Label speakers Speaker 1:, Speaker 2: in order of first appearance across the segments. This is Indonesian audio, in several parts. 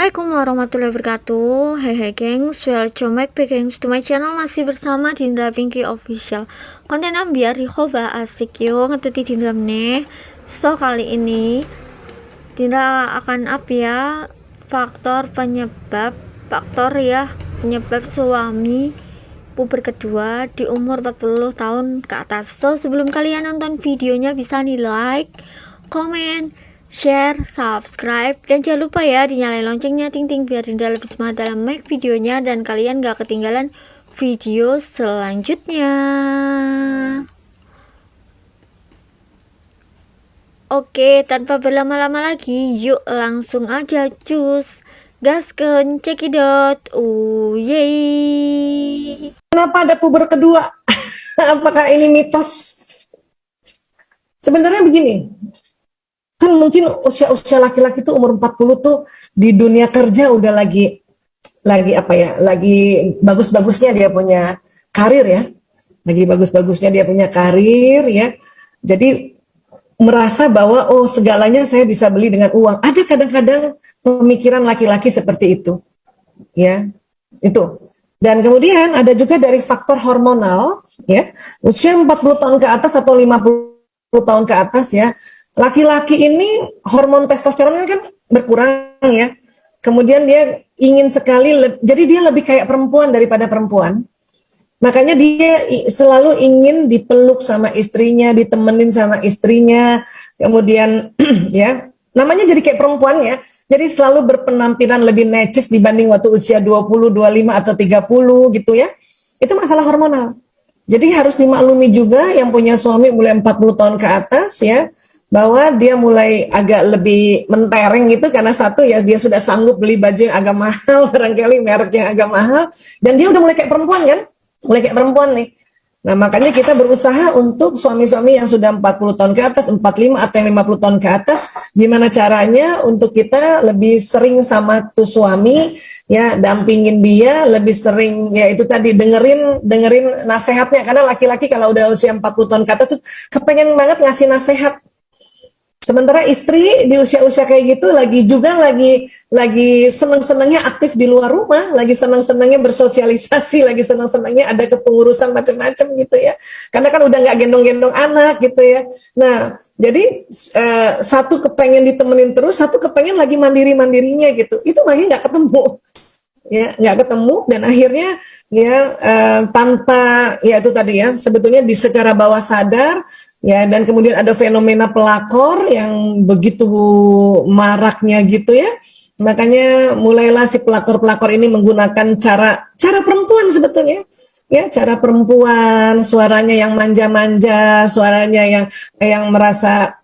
Speaker 1: Assalamualaikum warahmatullahi wabarakatuh. Hey gengs, welcome back gengs to my channel. Masih bersama Dindra Pinky Official. Konten biar Rihova asik yo ngetuti Dindra nih. So kali ini Dindra akan up ya faktor penyebab suami puber kedua di umur 40 tahun ke atas. So sebelum kalian nonton videonya bisa nih like, komen, share, subscribe, dan jangan lupa ya dinyalain loncengnya ting biar Dinda lebih semangat dalam make videonya dan kalian gak ketinggalan video selanjutnya. Oke, tanpa berlama-lama lagi, yuk langsung aja cus gaskeun cekidot. Yeay.
Speaker 2: Kenapa ada puber kedua? Apakah ini mitos? Sebenarnya begini, kan mungkin usia laki-laki tuh umur 40 tuh di dunia kerja udah lagi bagus-bagusnya dia punya karir ya. Lagi bagus-bagusnya dia punya karir ya. Jadi merasa bahwa oh segalanya saya bisa beli dengan uang. Ada kadang-kadang pemikiran laki-laki seperti itu. Ya. Itu. Dan kemudian ada juga dari faktor hormonal ya. Usia 40 tahun ke atas atau 50 tahun ke atas ya. Laki-laki ini hormon testosteronnya kan berkurang ya. Kemudian dia ingin sekali, jadi dia lebih kayak perempuan daripada perempuan. Makanya dia selalu ingin dipeluk sama istrinya, ditemenin sama istrinya. Kemudian ya, namanya jadi kayak perempuan ya. Jadi selalu berpenampilan lebih necis dibanding waktu usia 20, 25 atau 30 gitu ya. Itu masalah hormonal. Jadi harus dimaklumi juga yang punya suami mulai 40 tahun ke atas ya, bahwa dia mulai agak lebih mentereng gitu karena satu ya dia sudah sanggup beli baju yang agak mahal, barangkali merek yang agak mahal, dan dia udah mulai kayak perempuan kan, mulai kayak perempuan nih. Nah makanya kita berusaha untuk suami-suami yang sudah 40 tahun ke atas, 45 atau yang 50 tahun ke atas, gimana caranya untuk kita lebih sering sama tuh suami ya, dampingin dia, lebih sering ya itu tadi dengerin nasehatnya, karena laki-laki kalau udah usia 40 tahun ke atas tuh kepengen banget ngasih nasehat. Sementara istri di usia-usia kayak gitu lagi seneng-senengnya aktif di luar rumah, lagi seneng-senengnya bersosialisasi, lagi seneng-senengnya ada kepengurusan macam-macam gitu ya. Karena kan udah nggak gendong-gendong anak gitu ya. Nah, jadi satu kepengen ditemenin terus, satu kepengen lagi mandiri-mandirinya gitu. Itu makanya nggak ketemu. Ya, nggak ketemu dan akhirnya ya tanpa ya itu tadi ya, sebetulnya di secara bawah sadar ya, dan kemudian ada fenomena pelakor yang begitu maraknya gitu ya. Makanya mulailah si pelakor-pelakor ini menggunakan cara perempuan sebetulnya. Ya, cara perempuan, suaranya yang manja-manja, suaranya yang merasa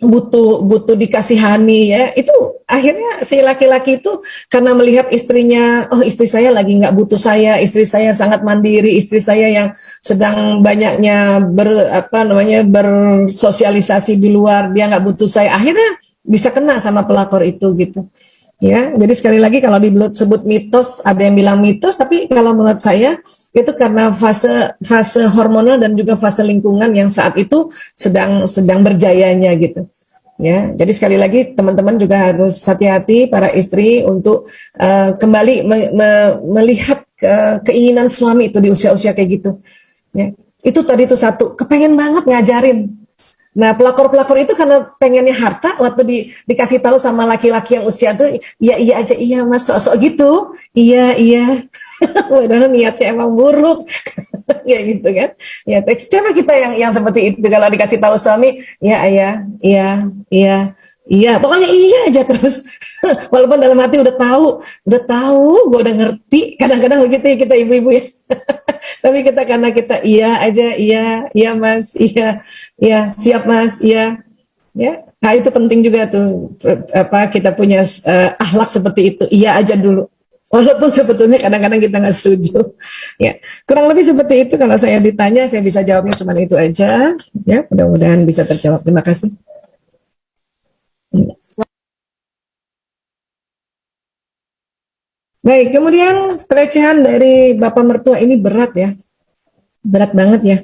Speaker 2: butuh dikasihani ya. Itu akhirnya si laki-laki itu karena melihat istrinya, oh istri saya lagi nggak butuh saya, istri saya sangat mandiri, istri saya yang sedang banyaknya bersosialisasi di luar, dia nggak butuh saya, akhirnya bisa kena sama pelakor itu gitu ya. Jadi sekali lagi kalau disebut mitos, ada yang bilang mitos, tapi kalau menurut saya itu karena fase hormonal dan juga fase lingkungan yang saat itu sedang berjayanya gitu. Ya, jadi sekali lagi teman-teman juga harus hati-hati para istri untuk kembali melihat keinginan suami itu di usia-usia kayak gitu. Ya, itu tadi tuh satu, kepengen banget ngajarin. Nah, pelakor-pelakor itu karena pengennya harta, waktu dikasih tahu sama laki-laki yang usia tuh, iya aja, iya mas, sok-sok gitu, iya, padahal niatnya emang buruk, ya gitu kan. Ya, coba kita yang seperti itu kalau dikasih tahu suami, iya, pokoknya iya aja terus, walaupun dalam hati udah tahu, gue udah ngerti, kadang-kadang begitu ya kita ibu-ibu ya. Tapi karena kita iya aja, iya mas, iya siap mas, iya, ya. Nah itu penting juga tuh kita punya akhlak seperti itu, iya aja dulu. Walaupun sebetulnya kadang-kadang kita nggak setuju, ya. Kurang lebih seperti itu. Kalau saya ditanya, saya bisa jawabnya cuma itu aja, ya. Mudah-mudahan bisa terjawab. Terima kasih. Baik, kemudian pelecehan dari bapak mertua ini berat ya, berat banget ya.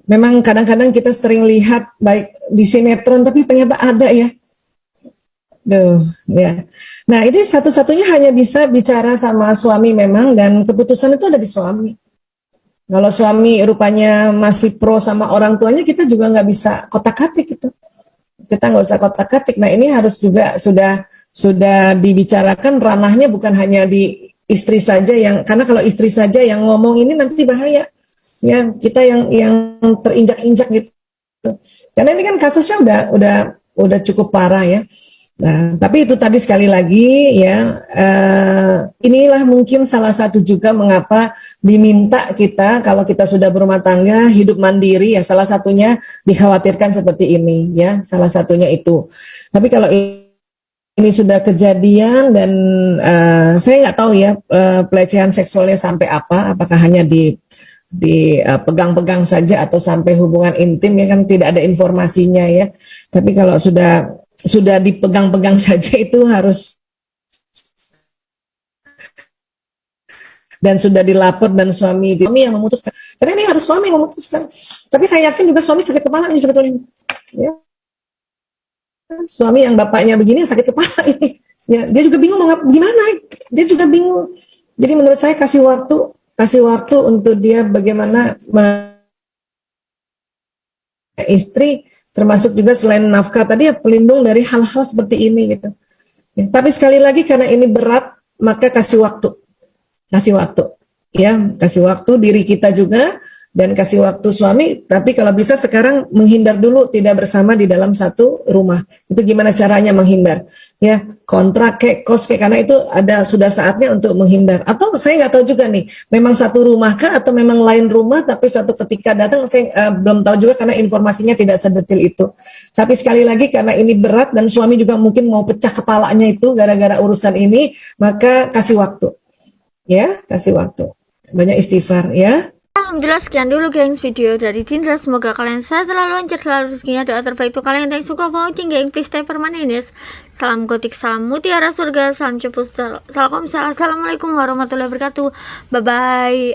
Speaker 2: Memang kadang-kadang kita sering lihat baik di sinetron, tapi ternyata ada ya. Duh, ya. Nah, ini satu-satunya hanya bisa bicara sama suami memang, dan keputusan itu ada di suami. Kalau suami rupanya masih pro sama orang tuanya, kita juga nggak bisa kotak-katik gitu. Kita nggak usah kotak-katik. Nah, ini harus juga sudah dibicarakan, ranahnya bukan hanya di istri saja, yang karena kalau istri saja yang ngomong ini nanti bahaya. Ya, kita yang terinjak-injak gitu. Karena ini kan kasusnya udah cukup parah ya. Nah, tapi itu tadi sekali lagi ya, inilah mungkin salah satu juga mengapa diminta kita kalau kita sudah berumah tangga hidup mandiri ya, salah satunya dikhawatirkan seperti ini ya, salah satunya itu. Tapi kalau ini sudah kejadian dan saya nggak tahu ya pelecehan seksualnya sampai apa, apakah hanya di pegang-pegang saja atau sampai hubungan intim ya, kan tidak ada informasinya ya. Tapi kalau sudah dipegang-pegang saja itu harus, dan sudah dilapor dan suami yang memutuskan, karena ini harus suami memutuskan. Tapi saya yakin juga suami sakit kepala ini sebetulnya ya. Suami yang bapaknya begini sakit kepala ini ya, dia juga bingung mau gimana, dia juga bingung. Jadi menurut saya kasih waktu untuk dia bagaimana istri, termasuk juga selain nafkah tadi ya, pelindung dari hal-hal seperti ini gitu ya. Tapi sekali lagi karena ini berat, maka kasih waktu ya, kasih waktu diri kita juga dan kasih waktu suami. Tapi kalau bisa sekarang menghindar dulu, tidak bersama di dalam satu rumah. Itu gimana caranya menghindar ya, kontrak kayak kos kayak, karena itu sudah saatnya untuk menghindar. Atau saya nggak tahu juga nih, memang satu rumah kah atau memang lain rumah, tapi suatu ketika datang, saya belum tahu juga karena informasinya tidak sedetil itu. Tapi sekali lagi karena ini berat dan suami juga mungkin mau pecah kepalanya itu gara-gara urusan ini, maka kasih waktu ya, kasih waktu, banyak istighfar ya.
Speaker 1: Alhamdulillah, sekian dulu gengs video dari Dindra. Semoga kalian sehat selalu, lancar selalu rezekinya. Doa terbaik untuk kalian. Thanks for watching geng. Please stay permanenis. Salam gotik, salam mutiara surga, salam cepus, salam. Assalamualaikum warahmatullahi wabarakatuh. Bye bye.